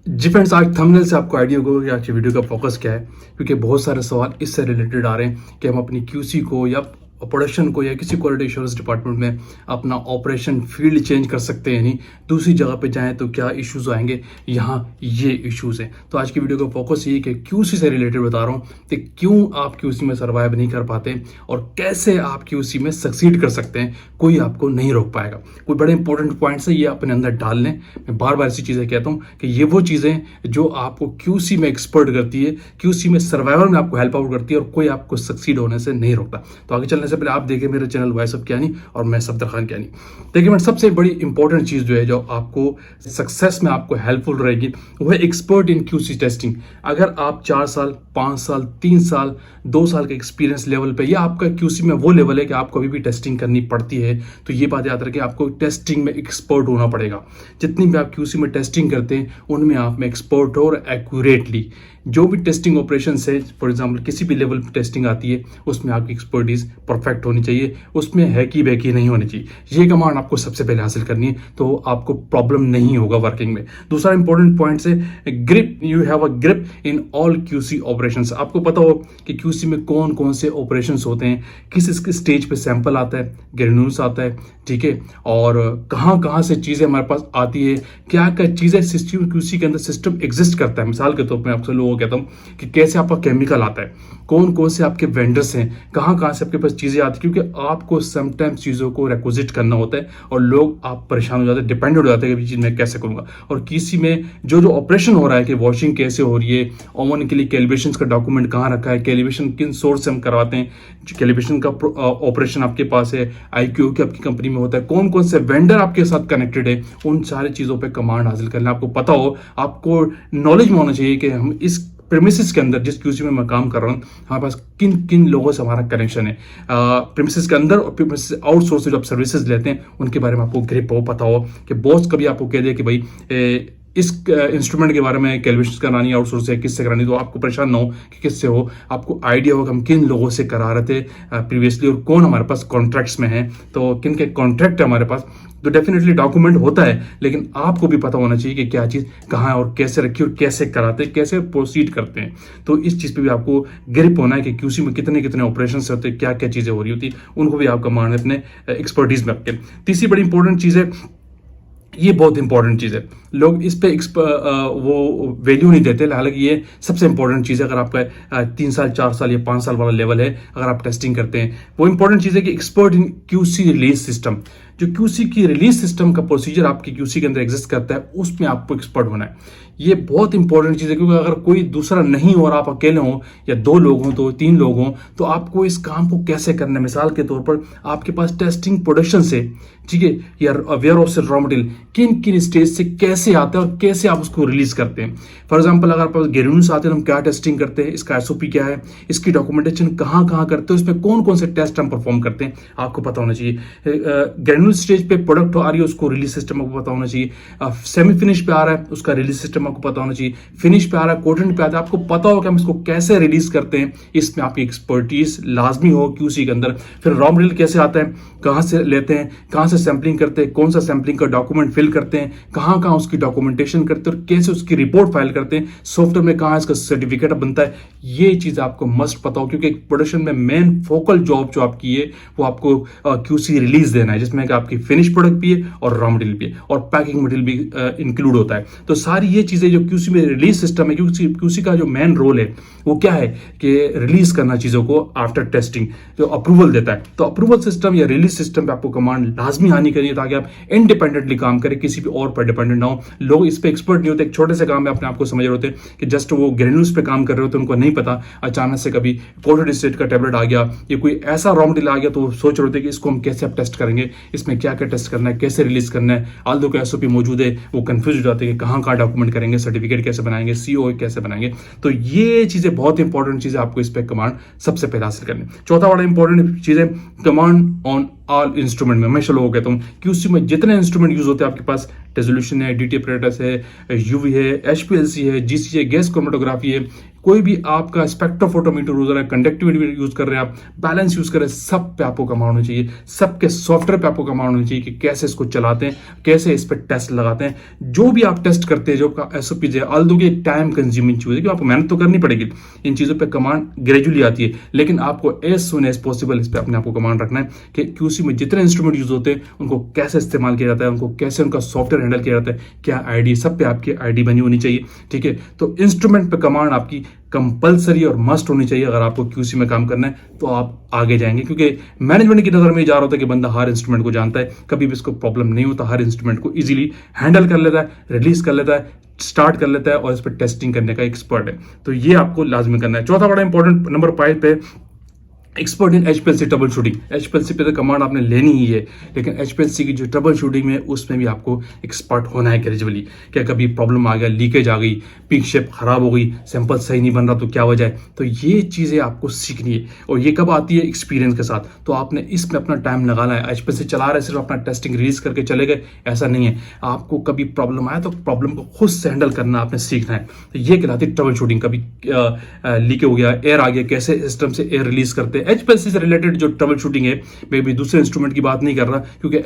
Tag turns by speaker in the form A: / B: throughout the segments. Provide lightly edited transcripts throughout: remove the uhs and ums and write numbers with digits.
A: जी friends, आज thumbnail से आपको आइडिया होगा कि आज की वीडियो का फोकस क्या है, क्योंकि बहुत सारे सवाल इससे रिलेटेड आ रहे हैं कि हम अपनी क्यूसी को या प्रोडक्शन को या किसी क्वालिटी एश्योरेंस डिपार्टमेंट में अपना ऑपरेशन फील्ड चेंज कर सकते हैं, नहीं दूसरी जगह पे जाएं तो क्या इश्यूज आएंगे। यहाँ ये इश्यूज हैं। तो आज की वीडियो का फोकस ये है कि क्यूसी से रिलेटेड बता रहा हूँ कि क्यों आप क्यूसी में सर्वाइव नहीं कर पाते और कैसे आप क्यूसी में सक्सीड कर सकते हैं। कोई आपको नहीं रोक पाएगा। कोई बड़े इंपॉर्टेंट पॉइंट्स है, ये अपने अंदर डाल लें। मैं बार बार ऐसी चीज़ें कहता हूँ कि ये वो चीज़ें जो आपको क्यूसी में एक्सपर्ट करती है, क्यूसी में सर्वाइवल में आपको हेल्प आउट करती है और कोई आपको सक्सीड होने से नहीं रोकता। तो आगे चलने से पहले आप देखें मेरे चैनल वॉइस ऑफ ज्ञानी और मैं सफदर खान ज्ञानी। देखिए मैं सबसे बड़ी इंपॉर्टेंट चीज़ जो है जो आपको सक्सेस में आपको हेल्पफुल रहेगी वो है एक्सपर्ट इन क्यूसी टेस्टिंग। अगर आप 4 साल 5 साल 3 साल 2 साल के एक्सपीरियंस लेवल पे या आपका क्यूसी में वो लेवल है कि आपको अभी भी टेस्टिंग करनी पड़ती है, तो ये बात याद रखें आपको टेस्टिंग में एक्सपर्ट होना पड़ेगा। जितनी भी आप क्यूसी में टेस्टिंग करते हैं उनमें आप में एक्सपर्ट हो और एक्यूरेटली जो भी टेस्टिंग ऑपरेशन है, फॉर एग्जांपल किसी भी लेवल पे टेस्टिंग आती है उसमें आपकी एक्सपर्टीज परफेक्ट होनी चाहिए, उसमें हैकी बैकी नहीं होनी चाहिए। ये कमांड आपको सबसे पहले हासिल करनी है तो आपको प्रॉब्लम नहीं होगा वर्किंग में। दूसरा इंपॉर्टेंट पॉइंट है grip. You have a grip in all QC operations. आपको पता हो कि क्यूसी में कौन कौन से ऑपरेशंस होते हैं, किस स्टेज पे सैंपल आता है, ग्रेन्यूल्स आता है, ठीक है, और कहाँ कहाँ से चीज़ें हमारे पास आती है, क्या क्या चीज़ें सिस्टम क्यूसी के अंदर सिस्टम एग्जिस्ट करता है। मिसाल के तौर पर आपसे लोगों को कहता हूँ कि कैसे आपका केमिकल आता है, कौन कौन से आपके वेंडर्स हैं, कहाँ कहाँ से आपके पास चीज़ें आती है, क्योंकि आपको समटाइम्स चीज़ों को रिक्विजिट करना होता है और लोग आप परेशान हो जाते हैं, डिपेंडेंट हो जाते हैं कि चीज़ मैं कैसे करूँगा। और किसी में जो ऑपरेशन हो रहा है कि वॉशिंग कैसे हो रही है, ओवन के लिए कैलिब्रेशन का डॉक्यूमेंट कहाँ रखा है, कैलिब्रेशन किन सोर्स से हम करवाते हैं, कैलिब्रेशन का ऑपरेशन आपके पास है, IQ की आपकी कंपनी में होता है, कौन कौन से वेंडर आपके साथ कनेक्टेड है, उन सारी चीज़ों पर कमांड हासिल करना आपको पता हो। आपको नॉलेज में होना चाहिए कि हम इस प्रेमिसेस के अंदर जिस क्यूसी में मैं काम कर रहा हूँ हमारे पास किन किन लोगों से हमारा कनेक्शन है, प्रेमिसेस के अंदर और प्रेमिसेस आउटसोर्स से जो आप सर्विसेज लेते हैं उनके बारे में आपको ग्रिप हो, पता हो कि बॉस कभी आपको कह दे कि भाई इस इंस्ट्रूमेंट के बारे में कैलिब्रेशन करानी आउटसोर्स है, किससे करानी, तो आपको परेशान ना हो कि किससे हो। आपको आइडिया होगा हम किन लोगों से करा रहे थे प्रीवियसली और कौन हमारे पास कॉन्ट्रैक्ट्स में है, तो किन के कॉन्ट्रैक्ट है हमारे पास। तो डेफिनेटली डॉक्यूमेंट होता है, लेकिन आपको भी पता होना चाहिए कि क्या चीज़ कहाँ है और कैसे रखी और कैसे कराते हैं, कैसे प्रोसीड करते हैं। तो इस चीज़ पे भी आपको ग्रिप होना है कि क्यूसी में कितने कितने ऑपरेशन होते हैं, क्या क्या चीज़ें हो रही होती, उनको भी आपका मान है अपने एक्सपर्टीज में रखें। तीसरी बड़ी इंपॉर्टेंट चीज़ है, ये बहुत इंपॉर्टेंट चीज़ है, लोग इस पे वो वैल्यू नहीं देते, हालांकि ये सबसे इंपॉर्टेंट चीज़ है। अगर आपका 3 साल 4 साल या 5 साल वाला लेवल है, अगर आप टेस्टिंग करते हैं, वो इंपॉर्टेंट चीज़ है कि expert in QC release system. जो क्यूसी की रिलीज सिस्टम का प्रोसीजर आपकी क्यूसी के अंदर एग्जिस्ट करता है उसमें आपको एक्सपर्ट होना है। ये बहुत इंपॉर्टेंट चीज़ है, क्योंकि अगर कोई दूसरा नहीं हो और आप अकेले हो या 2 लोग हों तो 3 लोग हों, तो आपको इस काम को कैसे करना है। मिसाल के तौर पर आपके पास टेस्टिंग प्रोडक्शन से, ठीक है, या वेयर हाउस से रॉ मटेरियल किन किन स्टेज से कैसे आता है और कैसे आप उसको रिलीज करते हैं। फॉर एग्जाम्पल अगर आपके पास ग्रेन्यूल्स आते हैं हम क्या टेस्टिंग करते हैं, इसका SOP क्या है, इसकी डॉक्यूमेंटेशन कहाँ कहाँ करते हैं, उसमें कौन कौन से टेस्ट हम परफॉर्म करते हैं, आपको पता होना चाहिए। ग्रेन्यूल स्टेज पे प्रोडक्ट आ रही है उसको रिलीज सिस्टम आपको पता होना चाहिए। सेमी फिनिश पे आ रहा है उसका रिलीज सिस्टम आपको पता होना चाहिए। फिनिश पे आ रहा है, कोटेंट पे आता है, आपको पता हो कि हम इसको कैसे रिलीज करते हैं। इसमें आपकी एक्सपर्टीज लाजमी हो क्यूसी के अंदर। फिर रॉ मटेरियल कैसे आता है, कहाँ से लेते हैं, कहाँ से सैम्पलिंग करते हैं, कौन सा सैम्पलिंग का डॉक्यूमेंट फिल करते हैं, कहाँ कहाँ उसकी डॉक्यूमेंटेशन करते हैं और कैसे उसकी रिपोर्ट फाइल करते हैं, सॉफ्टवेयर में कहाँ इसका सर्टिफिकेट बनता है। ये चीज़ आपको मस्ट पता हो, क्योंकि प्रोडक्शन में मेन फोकल जॉब जो आपकी है वो आपको क्यूसी रिलीज देना है, जिसमें आपकी फिनिश प्रोडक्ट भी है और रॉ मटेरियल भी है और पैकिंग मटेरियल भी इंक्लूड होता है। तो सारी ये चीज़ें जो क्यूसी में रिलीज सिस्टम है, क्यूसी का जो मेन रोल है वो क्या है कि रिलीज करना चीज़ों को आफ्टर टेस्टिंग, जो अप्रूवल देता है। तो अप्रूवल सिस्टम या रिलीज सिस्टम पे आपको कमांड लाजमी आनी चाहिए ताकि आप इंडिपेंडेंटली काम करें, किसी भी और पर डिपेंडेंट ना हो। लोग इस पे एक्सपर्ट नहीं होते, एक छोटे से काम में अपने आप को समझ रहे होते हैं कि जस्ट वो ग्रेन्यूल्स पे काम कर रहे होते हैं, उनको नहीं पता अचानक से कभी कोटेड स्टेट का टैबलेट आ गया या कोई ऐसा रॉ मटेरियल आ गया तो वो सोच रहे होते हैं कि इसको हम कैसे आप टेस्ट करेंगे, इसमें क्या क्या टेस्ट करना है, कैसे रिलीज करना है। आल्दो का SOP मौजूद है, वो कंफ्यूज हो जाते हैं कि कहाँ कहाँ डॉक्यूमेंट करेंगे, सर्टिफिकेट कैसे बनाएंगे, CO कैसे बनाएंगे। तो ये चीज़ें बहुत इंपॉर्टेंट चीज़ है, आपको इस पर कमांड सबसे पहले हासिल करनी। चौथा बड़ा इंपॉर्टेंट चीज़ है कमांड ऑन ऑल इंस्ट्रूमेंट में हमेशा लोगों कहता हूँ क्यूसी में जितने इंस्ट्रूमेंट यूज होते हैं आपके पास, रेजोल्यूशन है, डीटी अपरेटस है, यूवी है, एचपीएलसी है, जीसी है, गैस क्रोमेटोग्राफी है, कोई भी आपका स्पेक्ट्रोफोटोमीटर यूज कर रहा है, कंडक्टिविटी यूज कर रहे हैं आप, बैलेंस यूज कर रहे हैं, सब पे आपको कमांड होनी चाहिए, सबके सॉफ्टवेयर पे आपको कमांड होनी चाहिए कि कैसे इसको चलाते हैं, कैसे इस पर टेस्ट लगाते हैं। जो भी आप टेस्ट करते हैं, जो आपका एसओपी है, ऑल दो ये टाइम कंज्यूमिंग चीज है कि आपको मेहनत तो करनी पड़ेगी, इन चीजों पे कमांड ग्रेजुअली आती है, लेकिन आपको एज सुन एज पॉसिबल इस पे अपने आपको कमांड रखना है कि क्यूसी में जितने इंस्ट्रूमेंट यूज होते हैं उनको कैसे इस्तेमाल किया जाता है, उनको कैसे उनका सॉफ्टवेयर हैंडल किया जाता है, क्या आईडी, सब पे आपकी आईडी बनी होनी चाहिए। ठीक है, तो इंस्ट्रूमेंट पे कमांड आपकी कंपलसरी और मस्ट होनी चाहिए। अगर आपको क्यूसी में काम करना है तो आप आगे जाएंगे, क्योंकि मैनेजमेंट की नजर में जा रहा होता है कि बंदा हर इंस्ट्रूमेंट को जानता है, कभी भी इसको प्रॉब्लम नहीं होता, हर इंस्ट्रूमेंट को इजीली हैंडल कर लेता है, रिलीज कर लेता है, स्टार्ट कर लेता है और इस पर टेस्टिंग करने का एक्सपर्ट है। तो ये आपको लाजमी करना है। चौथा बड़ा इंपॉर्टेंट नंबर 5 पे expert in HPLC trouble shooting. HPLC पे तो कमांड आपने लेनी ही है, लेकिन एचपीएलसी की जो ट्रबल शूटिंग में उसमें भी आपको एक्सपर्ट होना है ग्रेजुअली। क्या कभी प्रॉब्लम आ गया, लीकेज आ गई, पिक शेप खराब हो गई, सैंपल सही नहीं बन रहा तो क्या वजह है, तो ये चीजें आपको सीखनी है। और ये कब आती है? एक्सपीरियंस के साथ। तो आपने इसमें अपना टाइम लगाना है। एचपीएलसी चला रहे सिर्फ अपना टेस्टिंग रिलीज करके चले गए, ऐसा नहीं है। आपको कभी प्रॉब्लम आया तो प्रॉब्लम को खुद से हैंडल करना आपने सीखना है। तो ये कहलाती है ट्रबल शूटिंग। कभी लीक हो गया, एयर आ गया, कैसे सिस्टम से एयर रिलीज करते हैं। एचपीएलसी से रिलेटेड जो ट्रबल शूटिंग है, मैं भी दूसरे इंस्ट्रूमेंट की बात नहीं कर रहा, क्योंकि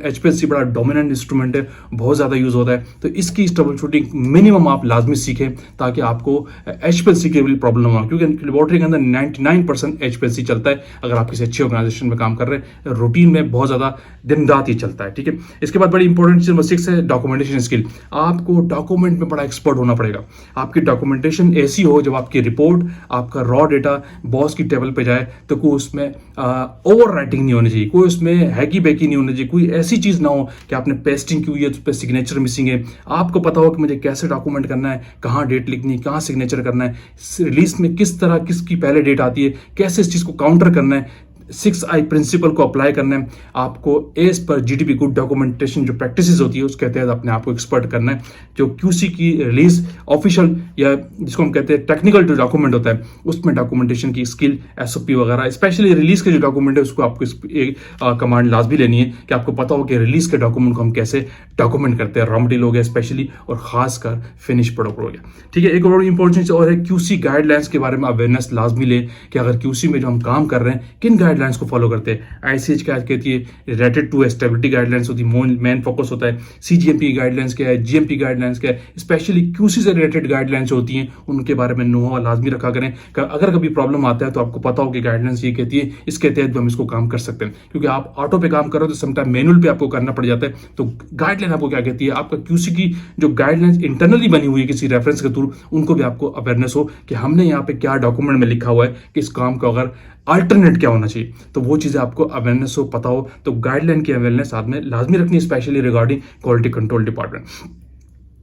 A: एचपीएलसी बड़ा डोमिनेंट इंस्ट्रूमेंट है, बहुत ज्यादा यूज होता है। तो इसकी ट्रबल शूटिंग मिनिमम आप लाजमी सीखें, ताकि आपको एचपीएलसी की भी प्रॉब्लम हो, क्योंकि लेबोरेटरी के अंदर 99% एचपीएलसी चलता है। अगर आप किसी अच्छी ऑर्गेनाइजेशन में काम कर रहे हैं, रूटीन में बहुत ज्यादा दिन रात ही चलता है। ठीक है, इसके बाद बड़ी इंपॉर्टेंट चीज नंबर 6 है डॉक्यूमेंटेशन स्किल। आपको डॉक्यूमेंट में बड़ा एक्सपर्ट होना पड़ेगा। आपकी डॉक्यूमेंटेशन ऐसी हो, जब आपकी रिपोर्ट, आपका रॉ डेटा बॉस की टेबल पे जाए तो कोई उसमें ओवर राइटिंग नहीं होनी चाहिए, कोई उसमें हैकी बैकी नहीं होनी चाहिए, कोई ऐसी चीज ना हो कि आपने पेस्टिंग की हुई है, उस पर सिग्नेचर मिसिंग है। आपको पता हो कि मुझे कैसे डॉक्यूमेंट करना है, कहाँ डेट लिखनी है, कहाँ सिग्नेचर करना है, रिलीज में किस तरह किसकी पहले डेट आती है, कैसे इस चीज को काउंटर करना है, 6I प्रिंसिपल को अप्लाई करना है। आपको as per GDP good documentation जो प्रैक्टिसेस होती है उसके तहत अपने आप को एक्सपर्ट करना है। जो क्यूसी की रिलीज ऑफिशियल या जिसको हम कहते हैं टेक्निकल जो डॉक्यूमेंट होता है, उसमें डॉक्यूमेंटेशन की स्किल, एसओपी वगैरह, स्पेशली रिलीज के जो डॉक्यूमेंट है उसको आपको एक कमांड लाजमी लेनी है कि आपको पता हो कि रिलीज के डॉक्यूमेंट को हम कैसे डॉक्यूमेंट करते हैं। रॉ मटेरियल हो गया स्पेशली, और खासकर फिनिश प्रोडक्ट हो गया। ठीक है, एक और इंपॉर्टेंट और है क्यूसी गाइडलाइंस के बारे में अवेयरनेस लाजमी ले कि अगर क्यूसी में जो हम काम कर रहे हैं किन गाइडलाइंस को फॉलो करते हैं। आईसीएच क्या कहती है, रिलेटेड टू स्टेबिलिटी गाइडलाइंस होती है, मेन फोकस होता है। सीजीएमपी गाइडलाइंस क्या है, जीएमपी गाइडलाइंस क्या है, स्पेशली क्यूसी से रिलेटेड गाइडलाइंस होती हैं, उनके बारे में नो लाजमी रखा करें। अगर कभी प्रॉब्लम आता है तो आपको पता हो कि गाइडलाइंस ये कहती है, इसके तहत हम इसको काम कर सकते हैं। क्योंकि आप ऑटो पे काम कर रहे हो तो समटाइम मैनुअल पे आपको करना पड़ जाता है। तो गाइडलाइन आपको क्या कहती है, आपका क्यूसी की जो गाइडलाइंस इंटरनली बनी हुई है किसी रेफरेंस के थ्रू, उनको भी आपको अवेयरनेस हो कि हमने यहाँ पे क्या डॉक्यूमेंट में लिखा हुआ है कि इस काम को अगर अल्टरनेट क्या होना चाहिए, तो वो चीजें आपको अवेयरनेस हो, पता हो। तो गाइडलाइन की अवेयरनेस साथ में लाजमी रखनी है, specially regarding quality control department.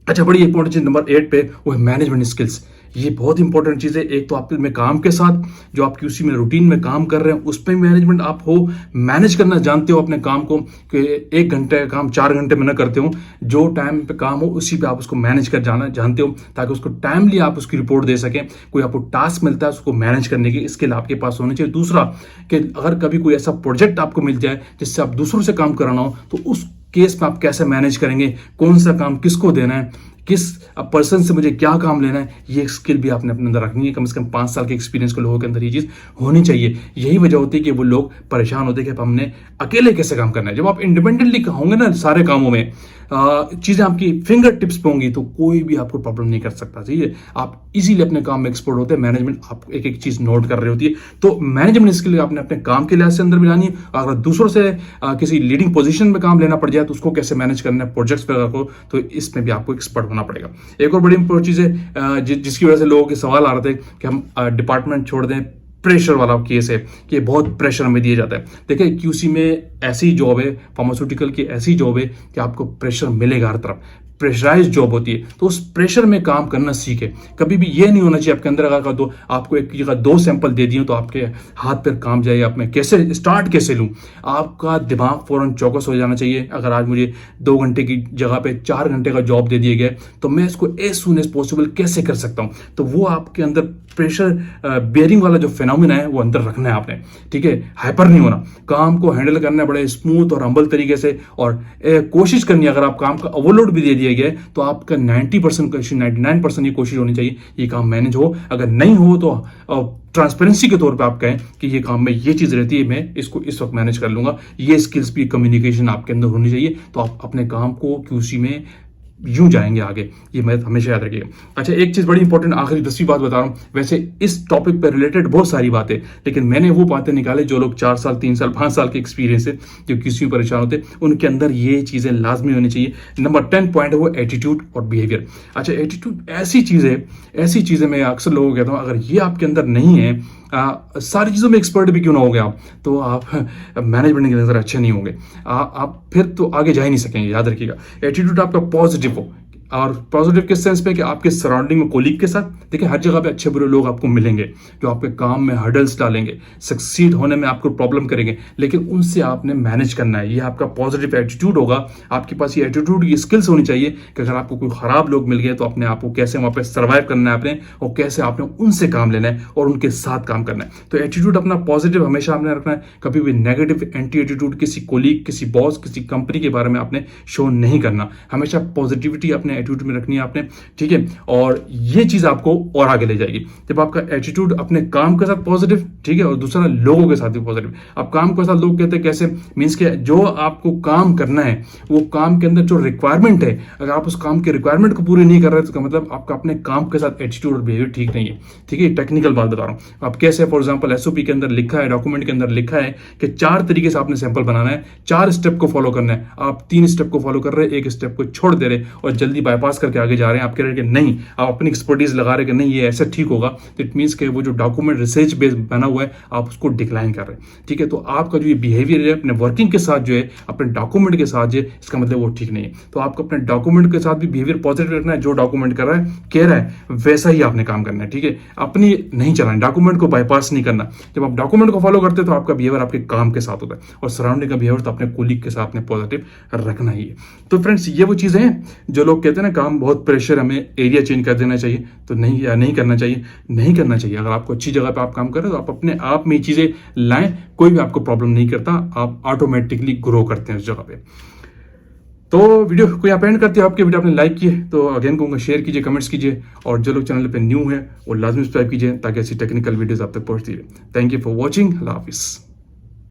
A: अच्छा, बड़ी इंपॉर्टेंट चीज नंबर 8 पे वो है मैनेजमेंट स्किल्स। ये बहुत इंपॉर्टेंट चीज है। एक तो आप में काम के साथ जो आप क्यूसी में रूटीन में काम कर रहे हैं उस पर मैनेजमेंट आप हो, मैनेज करना जानते हो अपने काम को, कि 1 घंटे का काम 4 घंटे में न करते हो, जो टाइम पे काम हो उसी पे आप उसको मैनेज कर जाना जानते हो, ताकि उसको टाइमली आप उसकी रिपोर्ट दे सकें। कोई आपको टास्क मिलता है उसको मैनेज करने की स्किल आपके पास होनी चाहिए। दूसरा कि अगर कभी कोई ऐसा प्रोजेक्ट आपको मिल जाए जिससे आप दूसरों से काम कराना हो, तो उस केस में आप कैसे मैनेज करेंगे, कौन सा काम किसको देना है, किस पर्सन से मुझे क्या काम लेना है, ये स्किल भी आपने अपने अंदर रखनी है। कम से कम 5 साल के एक्सपीरियंस के लोगों के अंदर ये चीज होनी चाहिए। यही वजह होती है कि वो लोग परेशान होते हैं कि हमने अकेले कैसे काम करना है। जब आप इंडिपेंडेंटली होंगे ना सारे कामों में, चीजें आपकी फिंगर टिप्स पे होंगी, तो कोई भी आपको प्रॉब्लम नहीं कर सकता। ठीक है, आप इजीली अपने काम में एक्सपर्ट होते हैं। मैनेजमेंट आपको एक एक चीज नोट कर रही होती है। तो मैनेजमेंट स्किल आपने अपने काम के लिहाज से अंदर मिलानी है। अगर दूसरों से किसी लीडिंग पोजीशन में काम लेना पड़ जाए तो उसको कैसे मैनेज करना है, प्रोजेक्ट्स पे को, तो इसमें भी आपको एक्सपर्ट होना पड़ेगा। एक और बड़ी इंपॉर्टेंट चीज है जिसकी वजह से लोगों के सवाल आ रहे थे कि हम डिपार्टमेंट छोड़ दें, प्रेशर वाला केस है कि बहुत प्रेशर हमें दिया जाता है। देखिए, क्यूसी में ऐसी जॉब है, फार्मास्यूटिकल की ऐसी जॉब है कि आपको प्रेशर मिलेगा हर तरफ। प्रेशराइज जॉब होती है, तो उस प्रेशर में काम करना सीखे। कभी भी ये नहीं होना चाहिए आपके अंदर अगर तो आपको एक जगह 2 सैंपल दे दिए तो आपके हाथ पर काम जाए, आप मैं कैसे स्टार्ट कैसे लूँ, आपका दिमाग फौरन चौकस हो जाना चाहिए। अगर आज मुझे 2 घंटे की जगह पे 4 घंटे का जॉब दे दिया गया तो मैं इसको एज सून एज पॉसिबल कैसे कर सकता हूँ। तो वो आपके अंदर प्रेशर बेयरिंग वाला जो फिनोमिना है वो अंदर रखना है आपने, ठीक है। हाइपर नहीं होना, काम को हैंडल करना है बड़े स्मूथ और हम्बल तरीके से, और कोशिश करनी है। अगर आप काम का ओवरलोड भी दे दिया गया है तो आपका 90% 99% ये कोशिश होनी चाहिए ये काम मैनेज हो। अगर नहीं हो तो ट्रांसपेरेंसी के तौर पे आप कहें कि ये काम में ये चीज़ रहती है, मैं इसको इस वक्त मैनेज कर लूंगा। ये स्किल्स भी, कम्युनिकेशन आपके अंदर होनी चाहिए, तो आप अपने काम को क्यूसी में यूं जाएंगे आगे। ये मैं हमेशा याद रखिएगा। अच्छा, एक चीज़ बड़ी इंपॉर्टेंट, आखिरी 10वीं बात बता रहा हूँ। वैसे इस टॉपिक पर रिलेटेड बहुत सारी बातें, लेकिन मैंने वो बातें निकाले जो लोग 4 साल 3 साल 5 साल के एक्सपीरियंस है, जो किसी में परेशान होते, उनके अंदर ये चीज़ें लाजमी होनी चाहिए। नंबर 10 पॉइंट है वो एटीट्यूड और बिहेवियर। अच्छा, एटीट्यूड ऐसी चीज़ है मैं अक्सर लोगों को कहता हूँ, अगर ये आपके अंदर नहीं है, सारी चीज़ों में एक्सपर्ट भी क्यों ना हो गए आप, तो आप मैनेजमेंट के नज़र अच्छे नहीं होंगे, आप फिर तो आगे जा ही नहीं सकेंगे। याद रखिएगा, एटीट्यूड आपका पॉजिटिव हो, और पॉजिटिव किस सेंस में कि आपके सराउंडिंग में कोलीग के साथ, देखिए हर जगह पे अच्छे बुरे लोग आपको मिलेंगे जो आपके काम में हर्डल्स डालेंगे, सक्सीड होने में आपको प्रॉब्लम करेंगे, लेकिन उनसे आपने मैनेज करना है। ये आपका पॉजिटिव एटीट्यूड होगा। आपके पास ये एटीट्यूड की स्किल्स होनी चाहिए कि अगर आपको कोई खराब लोग मिल गए तो अपने आप को कैसे वहाँ पे सर्वाइव करना है आपने, और कैसे आपने उनसे काम लेना है और उनके साथ काम करना है। तो एटीट्यूड अपना पॉजिटिव हमेशा आपने रखना है। कभी भी नेगेटिव एंटी एटीट्यूड किसी कोलीग, किसी बॉस, किसी कंपनी के बारे में आपने शो नहीं करना। हमेशा पॉजिटिविटी अपने एटीट्यूड में रखनी है आपने, ठीक है। और ये चीज आपको और आगे ले जाएगी जब आपका एटीट्यूड अपने काम के साथ पॉजिटिव, ठीक है, और दूसरा लोगों के साथ भी पॉजिटिव। अब काम के साथ लोग कहते हैं कैसे, मींस के जो आपको काम करना है वो काम के अंदर जो रिक्वायरमेंट है, अगर आप उस काम के रिक्वायरमेंट को पूरी नहीं कर रहे तो मतलब आपका अपने काम के साथ एटीट्यूड और बिहेवियर ठीक नहीं है, ठीक है। टेक्निकल बात बता रहा हूं। आप कैसे, फॉर एग्जांपल एसओपी के अंदर लिखा है, डॉक्यूमेंट के अंदर लिखा है कि 4 तरीके से आपने सैंपल बनाना है, 4 स्टेप को फॉलो करना है। आप 3 स्टेप को फॉलो कर रहे हैं, 1 स्टेप को छोड़ दे रहे और जल्दी बाईपास करके आगे जा रहे हैं। आप कह रहे हैं कि नहीं, आप अपनी एक्सपर्टीज लगा रहे हैं कि नहीं ये ऐसा ठीक होगा, तो इट मींस कि वो जो डॉक्यूमेंट रिसर्च बेस्ड बना हुआ है आप उसको डिक्लाइन कर रहे हैं, ठीक है। तो आपका जो ये बिहेवियर है अपने वर्किंग के साथ जो है, अपने डॉक्यूमेंट के साथ जो है, इसका मतलब वो ठीक नहीं है। तो आपको अपने डॉक्यूमेंट के साथ भी बिहेवियर पॉजिटिव रखना है। जो डॉक्यूमेंट कर रहा है, कह रहा है, वैसा ही आपने काम करना है, ठीक है। अपनी नहीं चलाना, डॉक्यूमेंट को बाईपास नहीं करना। जब आप डॉक्यूमेंट को फॉलो करते हैं तो आपका बिहेवियर आपके काम के साथ होता है, और सराउंडिंग का बिहेवियर तो अपने कोलीग के साथ अपने पॉजिटिव रखना ही है। तो फ्रेंड्स, ये वो चीजें हैं जो लोग कहते हैं ना काम बहुत प्रेशर, हमें एरिया चेंज कर देना चाहिए, तो नहीं, या नहीं करना चाहिए, नहीं करना चाहिए। अगर आपको अच्छी जगह पे आप काम कर रहे हो तो आप अपने आप में ये चीजें लाएं, कोई भी आपको प्रॉब्लम नहीं करता, आप ऑटोमेटिकली ग्रो करते हैं उस जगह पे। तो वीडियो को यहाँ पे एंड करते हैं। आपके वीडियो आपने लाइक किए तो अगेन कहूँगा शेयर कीजिए, कमेंट्स कीजिए, और जो लोग चैनल पे न्यू है वो लाजमी सब्सक्राइब कीजिए ताकि ऐसी टेक्निकल वीडियोस आप तक पहुँचती है। Thank you for watching. अल्लाह हाफिज़।